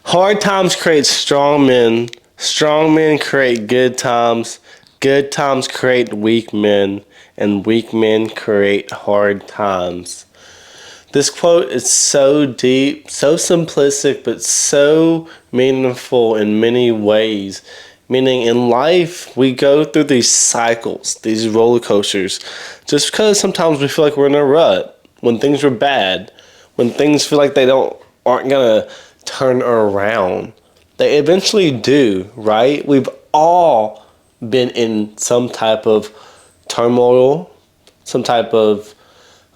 Hard times create strong men create good times create weak men, and weak men create hard times. This quote is so deep, so simplistic, but so meaningful in many ways. Meaning, in life, we go through these cycles, these roller coasters, just because sometimes we feel like we're in a rut, when things are bad, when things feel like they aren't gonna turn around. They eventually do, right? We've all been in some type of turmoil, some type of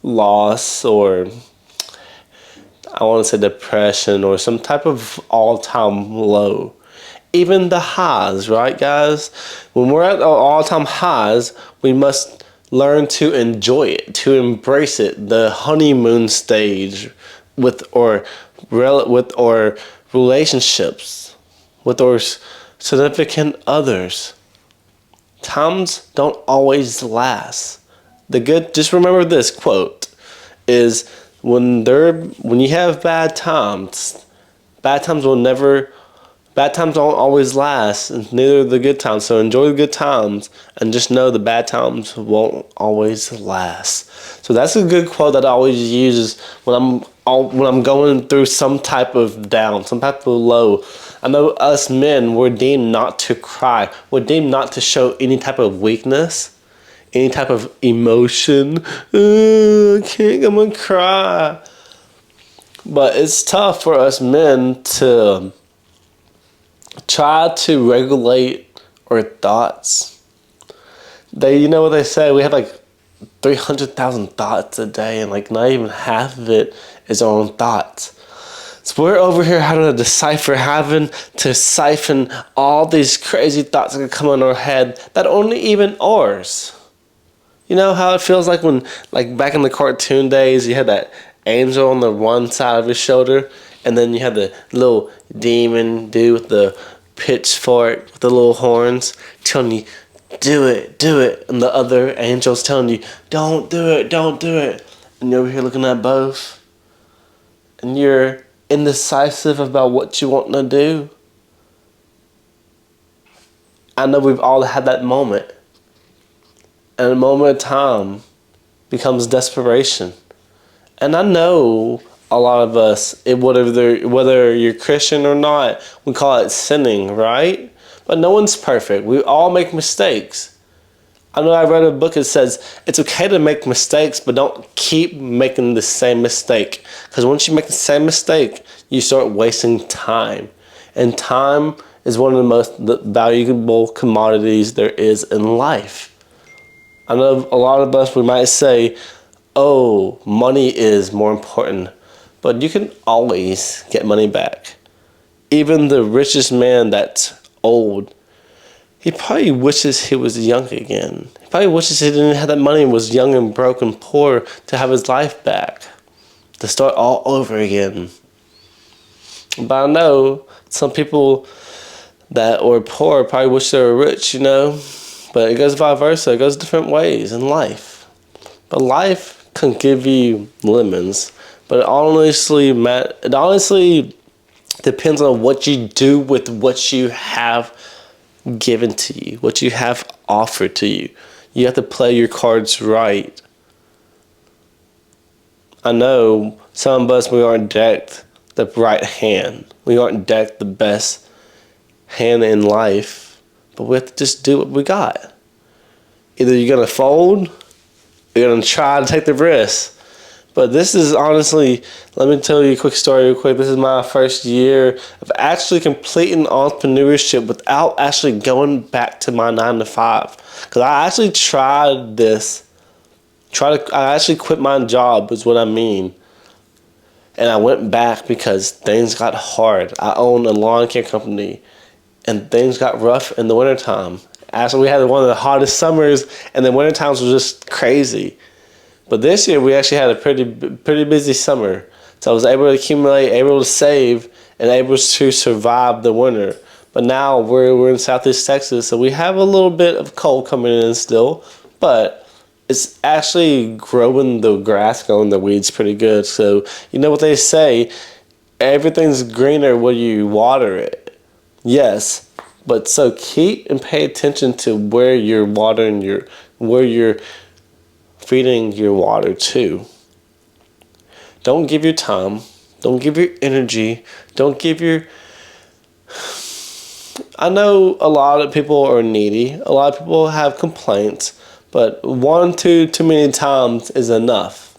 loss, or I want to say depression, or some type of all-time low. Even the highs, right, guys? When we're at our all-time highs, we must learn to enjoy it, to embrace it, the honeymoon stage with our relationships, with our significant others. Times don't always last. Just remember this quote is when you have bad times don't always last, and neither the good times. So enjoy the good times, and just know the bad times won't always last. So that's a good quote that I always use when I'm going through some type of down, some type of low. I know us men, we're deemed not to cry. We're deemed not to show any type of weakness, any type of emotion. I'm gonna cry. But it's tough for us men to try to regulate our thoughts. You know what they say, we have like 300,000 thoughts a day, and like not even half of it is our own thoughts. So we're over here having to siphon all these crazy thoughts that come in our head that aren't even ours. You know how it feels like when, like back in the cartoon days, you had that angel on the one side of his shoulder, and then you had the little demon dude with the pitchfork, with the little horns, telling you, do it. And the other angel's telling you, don't do it. And you're over here looking at both, and you're indecisive about what you want to do. I know we've all had that moment. And a moment of time becomes desperation. And I know a lot of us, whether you're Christian or not, we call it sinning, right? But no one's perfect. We all make mistakes. I know I read a book that says it's okay to make mistakes, but don't keep making the same mistake. Because once you make the same mistake, you start wasting time. And time is one of the most valuable commodities there is in life. I know a lot of us, we might say, oh, money is more important. But you can always get money back. Even the richest man that's old, he probably wishes he was young again. He probably wishes he didn't have that money and was young and broke and poor to have his life back, to start all over again. But I know some people that were poor probably wish they were rich, you know. But it goes vice versa. It goes different ways in life. But life can give you lemons. But it honestly depends on what you do with what you have given to you, what you have offered to you. You have to play your cards right. I know some of us, we aren't decked the right hand. We aren't decked the best hand in life. But we have to just do what we got. Either you're going to fold, or you're going to try to take the risk. But this is honestly, let me tell you a quick story real quick. This is my first year of actually completing entrepreneurship without actually going back to my 9 to 5. Because I actually tried this. I actually quit my job is what I mean. And I went back because things got hard. I own a lawn care company. And things got rough in the wintertime. Actually, we had one of the hottest summers, and the winter times was just crazy. But this year, we actually had a pretty busy summer. So I was able to accumulate, able to save, and able to survive the winter. But now we're in Southeast Texas, so we have a little bit of cold coming in still. But it's actually growing the grass, growing the weeds pretty good. So you know what they say, everything's greener when you water it. Yes, but so keep and pay attention to where you're watering where you're feeding your water to. Don't give your time. Don't give your energy. Don't give your... I know a lot of people are needy. A lot of people have complaints. But too many times is enough.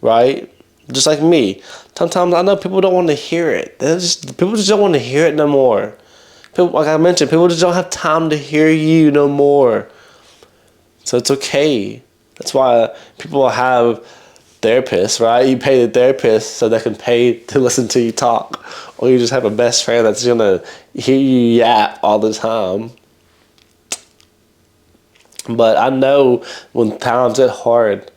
Right? Just like me. Sometimes I know people don't want to hear it. People just don't want to hear it no more. People, like I mentioned, people just don't have time to hear you no more. So it's okay. That's why people have therapists, right? You pay the therapist so they can pay to listen to you talk. Or you just have a best friend that's going to hear you yap all the time. But I know when times get hard,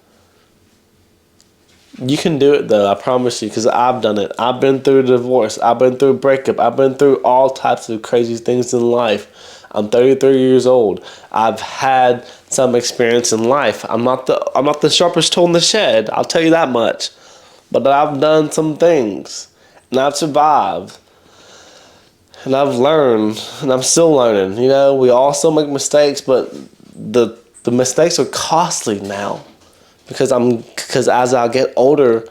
you can do it though, I promise you, because I've done it. I've been through a divorce. I've been through a breakup. I've been through all types of crazy things in life. I'm 33 years old. I've had some experience in life. I'm not the sharpest tool in the shed, I'll tell you that much. But I've done some things, and I've survived. And I've learned, and I'm still learning. You know, we all still make mistakes, but the mistakes are costly now. Because as I get older,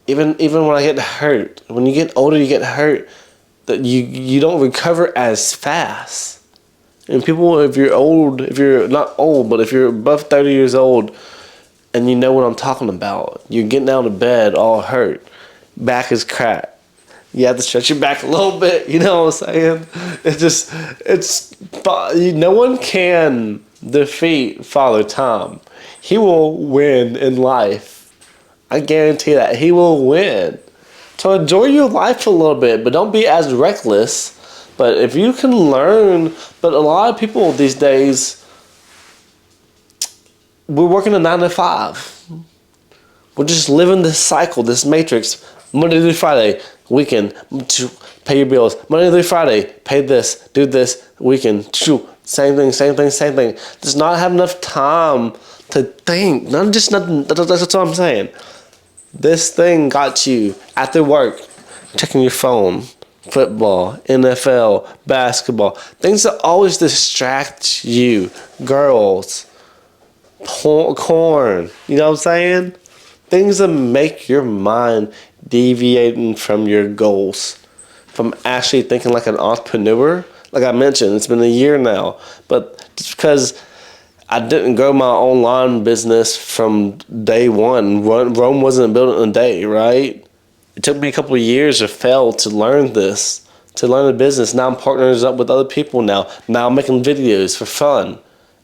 even when I get hurt, when you get older, you get hurt, that you don't recover as fast. And people, if you're not old, but if you're above 30 years old, and you know what I'm talking about, you're getting out of bed all hurt, back is cracked. You have to stretch your back a little bit. You know what I'm saying? No one can defeat Father Time. He will win in life. I guarantee that. He will win. So enjoy your life a little bit, but don't be as reckless. But if you can learn, but a lot of people these days, we're working a 9 to 5. We're just living this cycle, this matrix. Monday through Friday, weekend, pay your bills. Monday through Friday, pay this, do this, weekend, same thing. Just not have enough time to think. That's what I'm saying. This thing got you after work, checking your phone, football, NFL, basketball, things that always distract you, girls, corn, you know what I'm saying? Things that make your mind deviating from your goals, from actually thinking like an entrepreneur. Like I mentioned, it's been a year now, but just because I didn't grow my online business from day one, Rome wasn't built in a day, right? It took me a couple of years to fail to learn this, to learn the business. Now I'm partnering up with other people now. Now I'm making videos for fun.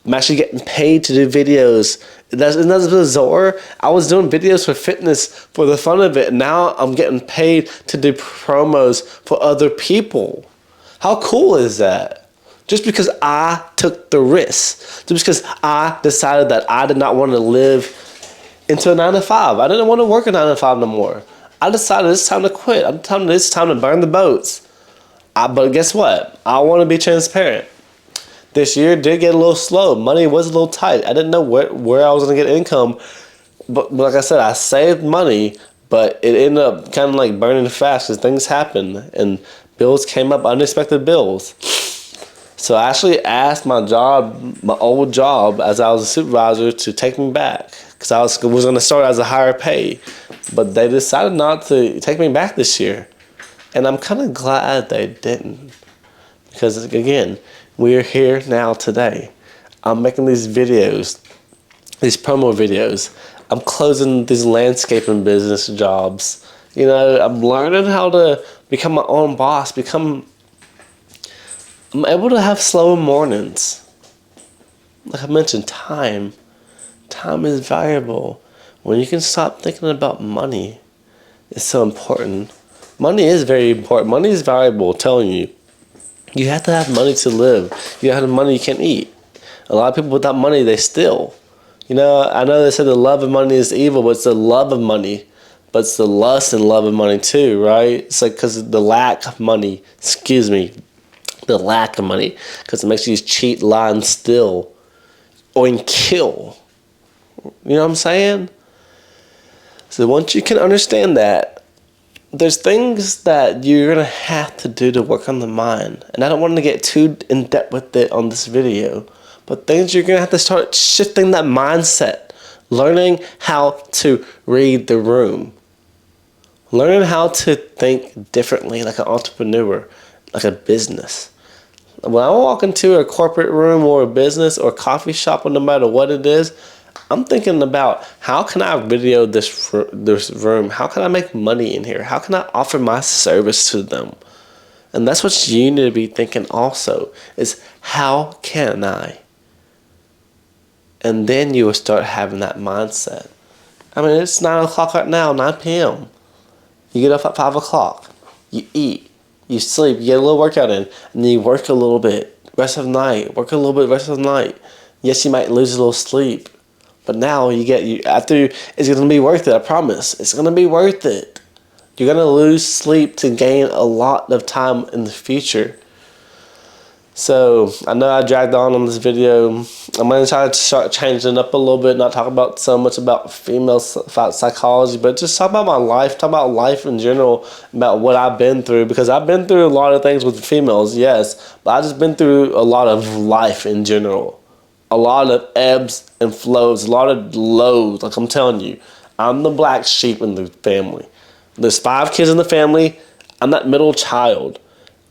I'm actually getting paid to do videos. Isn't that bizarre? I was doing videos for fitness for the fun of it. And now I'm getting paid to do promos for other people. How cool is that? Just because I took the risk. Just because I decided that I did not want to live into a 9 to 5. I didn't want to work a 9 to 5 no more. I decided it's time to quit. It's time to burn the boats. But guess what? I want to be transparent. This year did get a little slow. Money was a little tight. I didn't know where I was going to get income. But like I said, I saved money, but it ended up kind of like burning fast because things happened and bills came up, unexpected bills. So I actually asked my old job, as I was a supervisor, to take me back because I was going to start as a higher pay. But they decided not to take me back this year. And I'm kind of glad they didn't. Because, again, we're here now today. I'm making these videos, these promo videos. I'm closing these landscaping business jobs. You know, I'm learning how to become my own boss. I'm able to have slower mornings. Like I mentioned, time. Time is valuable. When you can stop thinking about money, it's so important. Money is very important. Money is valuable, I'm telling you. You have to have money to live. You have money you can eat. A lot of people without money, they steal. You know, I know they said the love of money is evil, but it's the love of money. But it's the lust and love of money too, right? It's like because the lack of money, the lack of money, because it makes you cheat, lie, and steal, or kill. You know what I'm saying? So once you can understand that, there's things that you're going to have to do to work on the mind. And I don't want to get too in depth with it on this video, but things you're going to have to start shifting that mindset. Learning how to read the room. Learning how to think differently like an entrepreneur, like a business. When I walk into a corporate room or a business or a coffee shop, or no matter what it is, I'm thinking about how can I video this room? How can I make money in here? How can I offer my service to them? And that's what you need to be thinking also, is how can I? And then you will start having that mindset. I mean, it's 9 o'clock right now, 9 p.m. You get up at 5 o'clock. You eat. You sleep. You get a little workout in. And then you work a little bit. Rest of the night. Work a little bit rest of the night. Yes, you might lose a little sleep. But now it's going to be worth it. I promise. It's going to be worth it. You're going to lose sleep to gain a lot of time in the future. So, I know I dragged on this video. I'm going to try to start changing it up a little bit, not talk about so much about female psychology, but just talk about my life, talk about life in general, about what I've been through, because I've been through a lot of things with females, yes, but I've just been through a lot of life in general. A lot of ebbs and flows, a lot of lows, like I'm telling you. I'm the black sheep in the family. There's 5 kids in the family. I'm that middle child.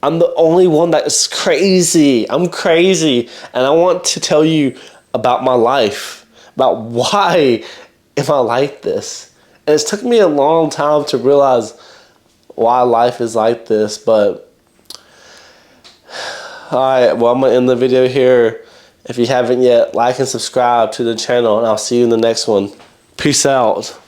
I'm the only one that is crazy. I'm crazy. And I want to tell you about my life, about why am I like this. And it's took me a long time to realize why life is like this. But, alright, well, I'm going to end the video here. If you haven't yet, like and subscribe to the channel, and I'll see you in the next one. Peace out.